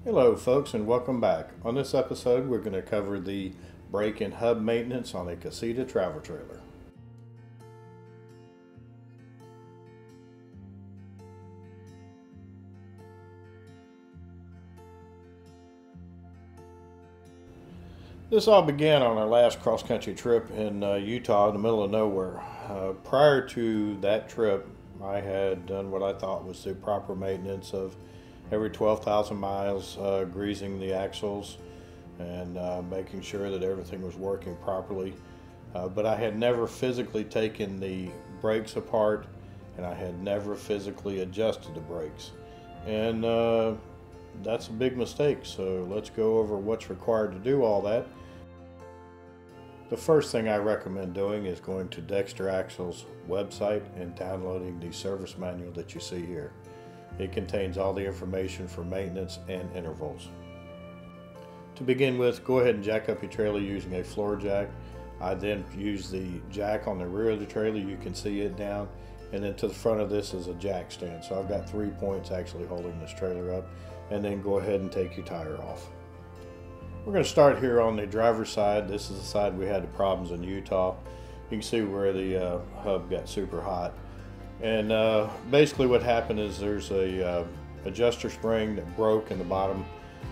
Hello folks and welcome back. On this episode we're going to cover the brake and hub maintenance on a Casita Travel trailer. This all began on our last cross-country trip in Utah in the middle of nowhere. Prior to that trip I had done what I thought was the proper maintenance of every 12,000 miles, greasing the axles and making sure that everything was working properly. But I had never physically taken the brakes apart, and I had never physically adjusted the brakes. And that's a big mistake, so let's go over what's required to do all that. The first thing I recommend doing is going to Dexter Axle's website and downloading the service manual that you see here. It contains all the information for maintenance and intervals. To begin with, go ahead and jack up your trailer using a floor jack. I then use the jack on the rear of the trailer. You can see it down, and then to the front of this is a jack stand. So I've got 3 points actually holding this trailer up, and then go ahead and take your tire off. We're going to start here on the driver's side. This is the side we had the problems in Utah. You can see where the hub got super hot. And basically what happened is there's a adjuster spring that broke in the bottom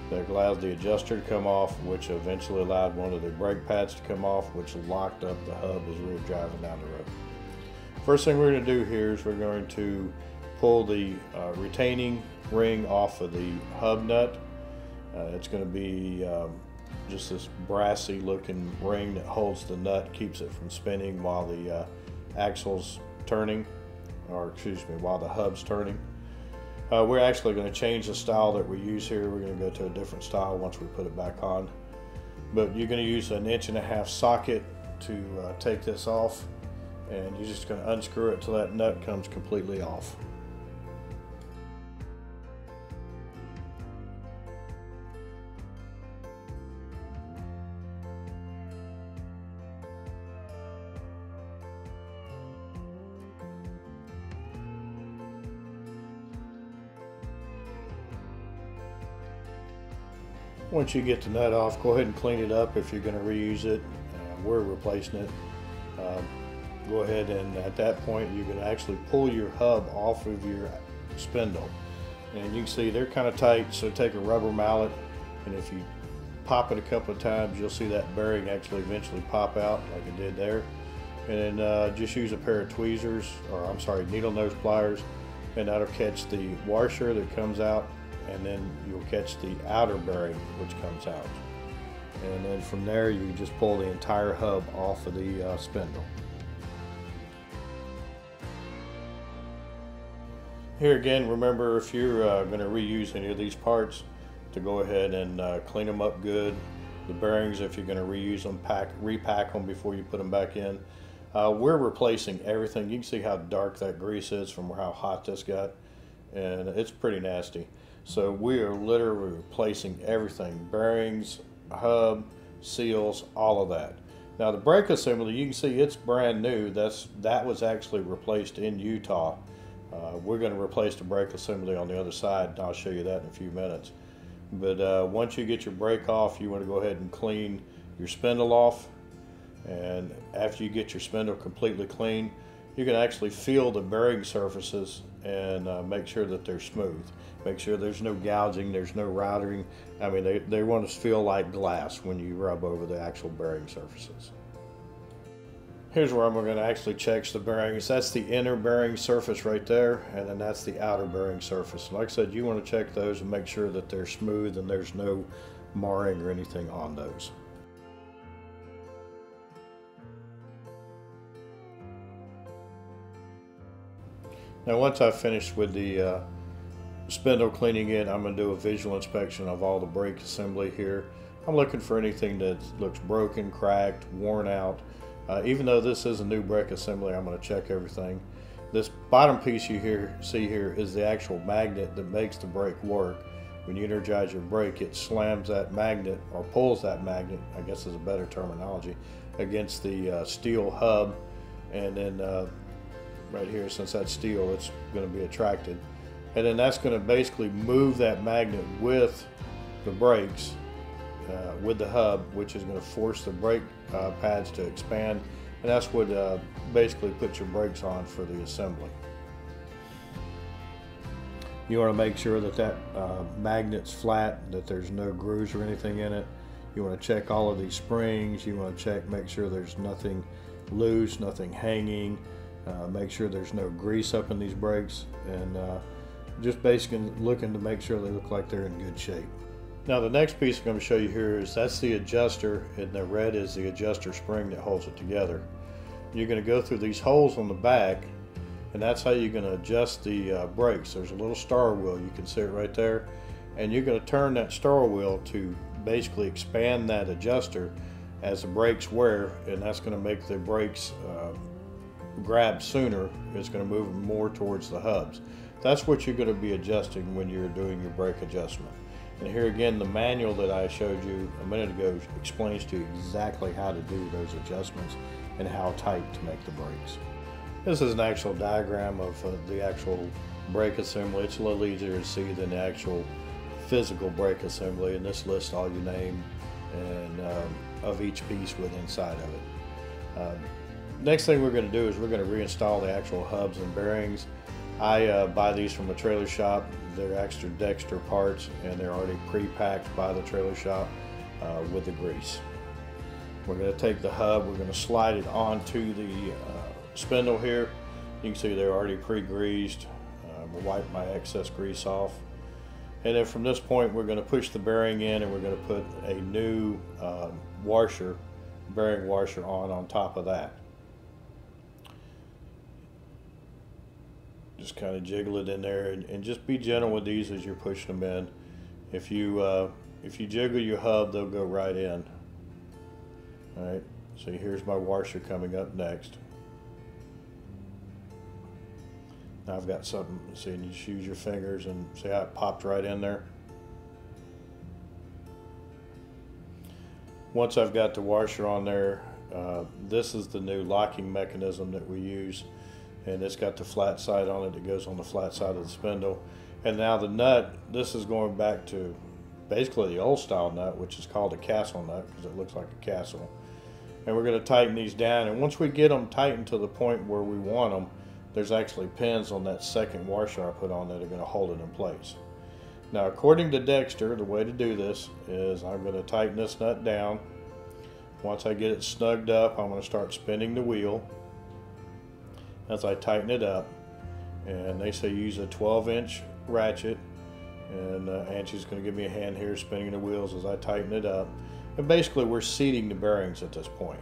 that allowed the adjuster to come off, which eventually allowed one of the brake pads to come off, which locked up the hub as we were driving down the road. First thing we're going to do here is we're going to pull the retaining ring off of the hub nut. It's going to be just this brassy looking ring that holds the nut, keeps it from spinning while the axle's turning. While the hub's turning. We're actually going to change the style that we use here. We're going to go to a different style once we put it back on. But you're going to use an 1.5 inch socket to take this off, and you're just going to unscrew it till that nut comes completely off. Once you get the nut off, go ahead and clean it up if you're going to reuse it. We're replacing it. Go ahead and at that point you can actually pull your hub off of your spindle. And you can see they're kind of tight, so take a rubber mallet, and if you pop it a couple of times you'll see that bearing actually eventually pop out like it did there. And then just use a pair of tweezers, or I'm sorry, needle nose pliers, and that'll catch the washer that comes out, and then you'll catch the outer bearing which comes out, and then from there you just pull the entire hub off of the spindle. Here again, remember, if you're going to reuse any of these parts, to go ahead and clean them up good. The bearings, if you're going to reuse them, repack them before you put them back in. We're replacing everything. You can see how dark that grease is from how hot this got, and it's pretty nasty. So we are literally replacing everything: bearings, hub, seals, all of that. Now the brake assembly, you can see it's brand new. That was actually replaced in Utah. We're going to replace the brake assembly on the other side, and I'll show you that in a few minutes. But once you get your brake off, you want to go ahead and clean your spindle off. And after you get your spindle completely clean, you can actually feel the bearing surfaces and make sure that they're smooth. Make sure there's no gouging, there's no routing. I mean, they want to feel like glass when you rub over the actual bearing surfaces. Here's where I'm going to actually check the bearings. That's the inner bearing surface right there, and then that's the outer bearing surface. Like I said, you want to check those and make sure that they're smooth and there's no marring or anything on those. Now once I've finished with the spindle cleaning it, I'm going to do a visual inspection of all the brake assembly here. I'm looking for anything that looks broken, cracked, worn out. Even though this is a new brake assembly, I'm going to check everything. This bottom piece you see here is the actual magnet that makes the brake work. When you energize your brake, it slams that magnet, or pulls that magnet, I guess is a better terminology, against the steel hub, and then right here, since that's steel, it's going to be attracted, and then that's going to basically move that magnet with the brakes with the hub, which is going to force the brake pads to expand, and that's what basically puts your brakes on for the assembly. You want to make sure that that magnet's flat, that there's no grooves or anything in it. You want to check all of these springs. You want to make sure there's nothing loose, nothing hanging. Make sure there's no grease up in these brakes, and just basically looking to make sure they look like they're in good shape. Now the next piece I'm going to show you here is that's the adjuster, and the red is the adjuster spring that holds it together. You're going to go through these holes on the back, and that's how you're going to adjust the brakes. There's a little star wheel, you can see it right there, and you're going to turn that star wheel to basically expand that adjuster as the brakes wear, and that's going to make the brakes grab sooner. It's going to move them more towards the hubs. That's what you're going to be adjusting when you're doing your brake adjustment. And here again, the manual that I showed you a minute ago explains to you exactly how to do those adjustments and how tight to make the brakes. This is an actual diagram of the actual brake assembly. It's a little easier to see than the actual physical brake assembly, and this lists all your name and of each piece with inside of it. Next thing we're going to do is we're going to reinstall the actual hubs and bearings. I buy these from a trailer shop. They're extra Dexter parts, and they're already pre-packed by the trailer shop with the grease. We're going to take the hub, we're going to slide it onto the spindle here. You can see they're already pre-greased. We'll wipe my excess grease off. And then from this point, we're going to push the bearing in, and we're going to put a new bearing washer on top of that. Just kind of jiggle it in there, and just be gentle with these as you're pushing them in. If you jiggle your hub, they'll go right in. All right, so here's my washer coming up next. Now I've got something, see, and you just use your fingers and see how it popped right in there. Once I've got the washer on there, this is the new locking mechanism that we use, and it's got the flat side on it that goes on the flat side of the spindle. And now the nut, this is going back to basically the old style nut, which is called a castle nut because it looks like a castle. And we're going to tighten these down, and once we get them tightened to the point where we want them, there's actually pins on that second washer I put on that are going to hold it in place. Now according to Dexter, the way to do this is I'm going to tighten this nut down. Once I get it snugged up, I'm going to start spinning the wheel as I tighten it up, and they say use a 12-inch ratchet, and Angie's going to give me a hand here spinning the wheels as I tighten it up. And basically we're seating the bearings at this point,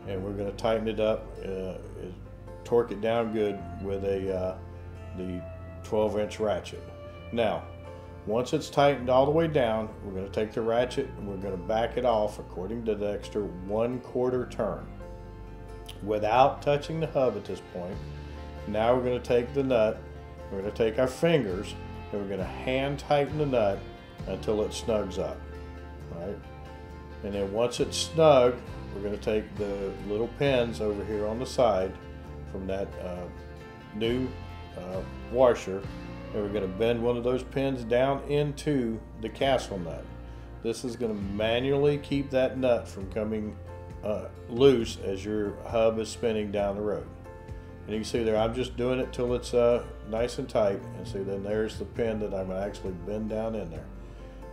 and we're going to tighten it up, torque it down good with the 12-inch ratchet. Now once it's tightened all the way down, we're going to take the ratchet and we're going to back it off, according to Dexter, 1/4 turn without touching the hub at this point. Now we're going to take the nut, we're going to take our fingers, and we're going to hand tighten the nut until it snugs up. Right? And then once it's snug, we're going to take the little pins over here on the side from that new washer, and we're going to bend one of those pins down into the castle nut. This is going to manually keep that nut from coming loose as your hub is spinning down the road. And you can see there, I'm just doing it till it's nice and tight, and see then there's the pin that I'm going to actually bend down in there.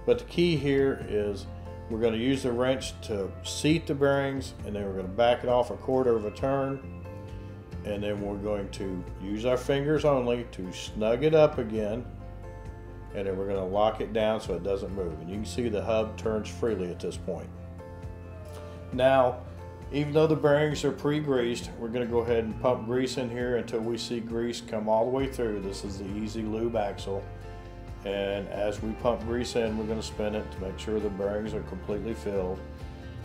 But the key here is we're going to use the wrench to seat the bearings, and then we're going to back it off 1/4 turn, and then we're going to use our fingers only to snug it up again, and then we're going to lock it down so it doesn't move. And you can see the hub turns freely at this point. Now, even though the bearings are pre-greased, we're going to go ahead and pump grease in here until we see grease come all the way through. This is the Easy Lube axle, and as we pump grease in, we're going to spin it to make sure the bearings are completely filled,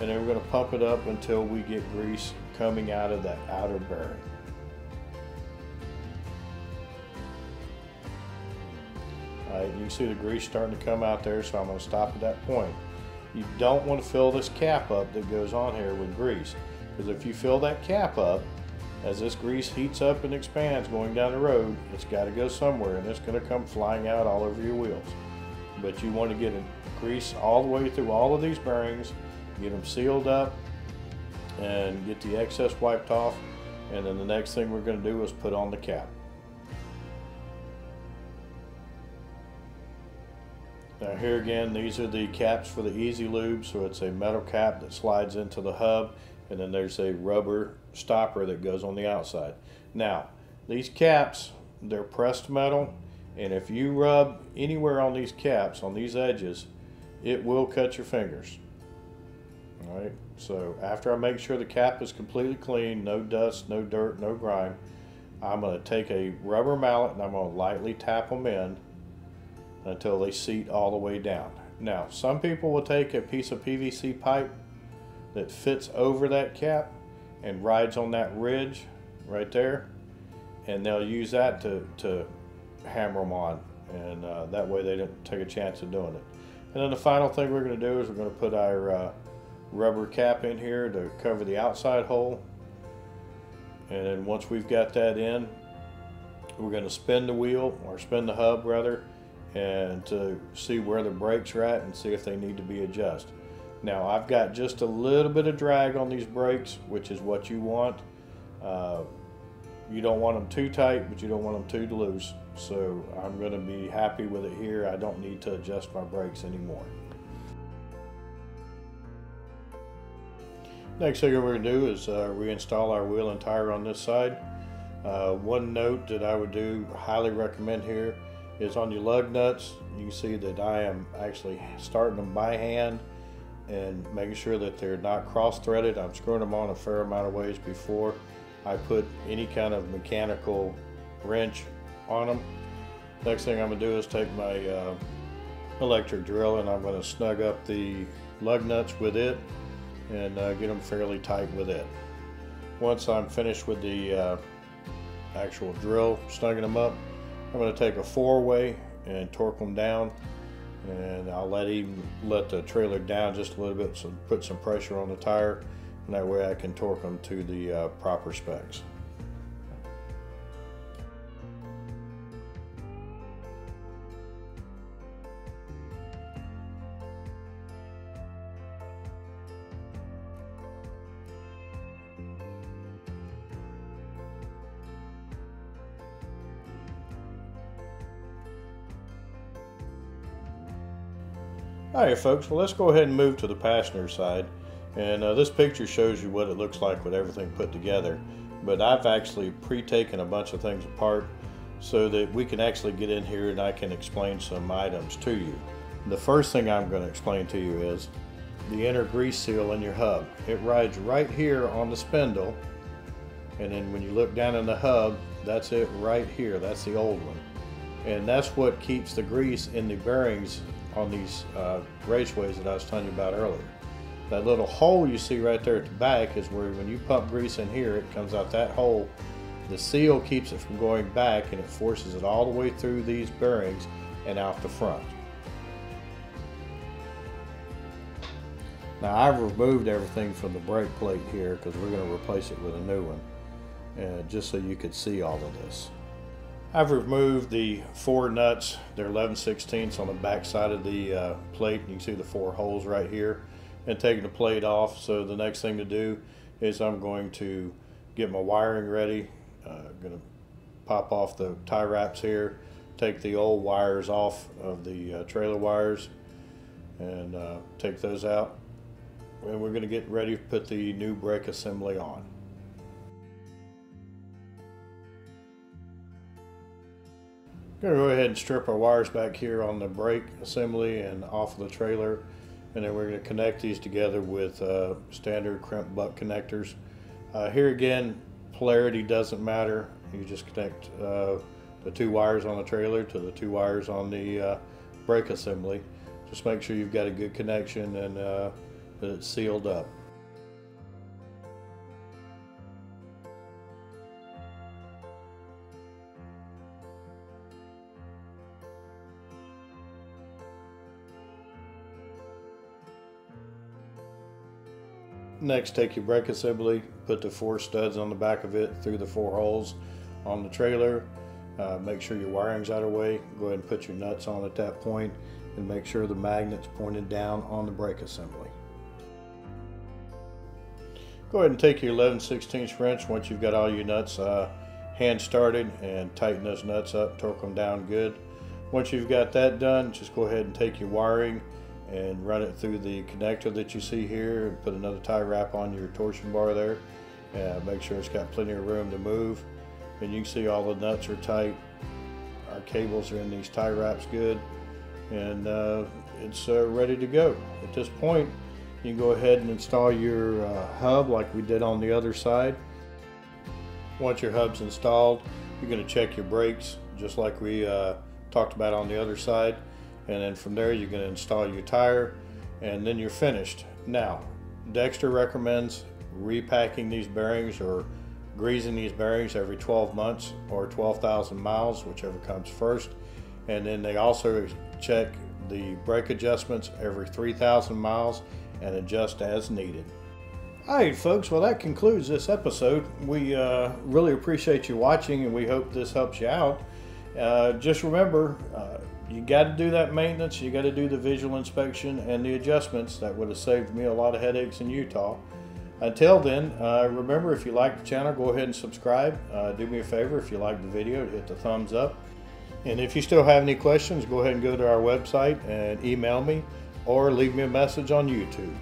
and then we're going to pump it up until we get grease coming out of that outer bearing. Alright, you can see the grease starting to come out there, so I'm going to stop at that point. You don't want to fill this cap up that goes on here with grease, because if you fill that cap up, as this grease heats up and expands going down the road, it's got to go somewhere, and it's going to come flying out all over your wheels. but you want to get grease all the way through all of these bearings, get them sealed up, and get the excess wiped off. And then the next thing we're going to do is put on the cap. Now here again, these are the caps for the Easy Lube. So it's a metal cap that slides into the hub, and then there's a rubber stopper that goes on the outside. Now these caps, they're pressed metal, and if you rub anywhere on these caps, on these edges, it will cut your fingers. All right, so after I make sure the cap is completely clean, no dust, no dirt, no grime, I'm going to take a rubber mallet and I'm going to lightly tap them in until they seat all the way down. Now, some people will take a piece of PVC pipe that fits over that cap and rides on that ridge right there, and they'll use that to hammer them on, and that way they don't take a chance of doing it. And then the final thing we're going to do is we're going to put our rubber cap in here to cover the outside hole, and then once we've got that in, we're going to spin the wheel, or spin the hub rather, and to see where the brakes are at and see if they need to be adjusted. Now I've got just a little bit of drag on these brakes, which is what you want. You don't want them too tight, but you don't want them too loose. So I'm going to be happy with it here. I don't need to adjust my brakes anymore. Next thing we're going to do is reinstall our wheel and tire on this side. One note that I would do, highly recommend here, is on your lug nuts. You can see that I am actually starting them by hand and making sure that they're not cross-threaded. I'm screwing them on a fair amount of ways before I put any kind of mechanical wrench on them. Next thing I'm going to do is take my electric drill, and I'm going to snug up the lug nuts with it and get them fairly tight with it. Once I'm finished with the actual drill snugging them up, I'm going to take a 4-way and torque them down, and I'll let the trailer down just a little bit, so put some pressure on the tire, and that way I can torque them to the proper specs. Alright folks, well let's go ahead and move to the passenger side, and this picture shows you what it looks like with everything put together, but I've actually pre-taken a bunch of things apart so that we can actually get in here and I can explain some items to you. The first thing I'm going to explain to you is the inner grease seal in your hub. It rides right here on the spindle, and then when you look down in the hub, that's it right here. That's the old one, and that's what keeps the grease in the bearings on these raceways that I was telling you about earlier. That little hole you see right there at the back is where, when you pump grease in here, it comes out that hole. The seal keeps it from going back, and it forces it all the way through these bearings and out the front. Now I've removed everything from the brake plate here because we're going to replace it with a new one, just so you could see all of this. I've removed the 4 nuts. They're 11/16 on the back side of the plate. You can see the 4 holes right here, and taking the plate off. So the next thing to do is I'm going to get my wiring ready. Going to pop off the tie wraps here, take the old wires off of the trailer wires, and take those out. And we're going to get ready to put the new brake assembly on. Going to go ahead and strip our wires back here on the brake assembly and off of the trailer, and then we're going to connect these together with standard crimp butt connectors. Here again, polarity doesn't matter. You just connect the 2 wires on the trailer to the 2 wires on the brake assembly. Just make sure you've got a good connection and that it's sealed up. Next, take your brake assembly, put the 4 studs on the back of it through the 4 holes on the trailer. Make sure your wiring's out of the way. Go ahead and put your nuts on at that point, and make sure the magnet's pointed down on the brake assembly. Go ahead and take your 11/16 wrench once you've got all your nuts hand started and tighten those nuts up, torque them down good. Once you've got that done, just go ahead and take your wiring and run it through the connector that you see here and put another tie wrap on your torsion bar there. Make sure it's got plenty of room to move. And you can see all the nuts are tight. Our cables are in these tie wraps good, and it's ready to go. At this point, you can go ahead and install your hub like we did on the other side. Once your hub's installed, you're going to check your brakes just like we talked about on the other side, and then from there you're going to install your tire, and then you're finished. Now, Dexter recommends repacking these bearings or greasing these bearings every 12 months or 12,000 miles, whichever comes first. And then they also check the brake adjustments every 3,000 miles and adjust as needed. Alright folks, well that concludes this episode. We really appreciate you watching, and we hope this helps you out. Just remember, you got to do that maintenance, you got to do the visual inspection and the adjustments. That would have saved me a lot of headaches in Utah. Until then, remember, if you like the channel, go ahead and subscribe. Do me a favor, if you like the video, hit the thumbs up. And if you still have any questions, go ahead and go to our website and email me or leave me a message on YouTube.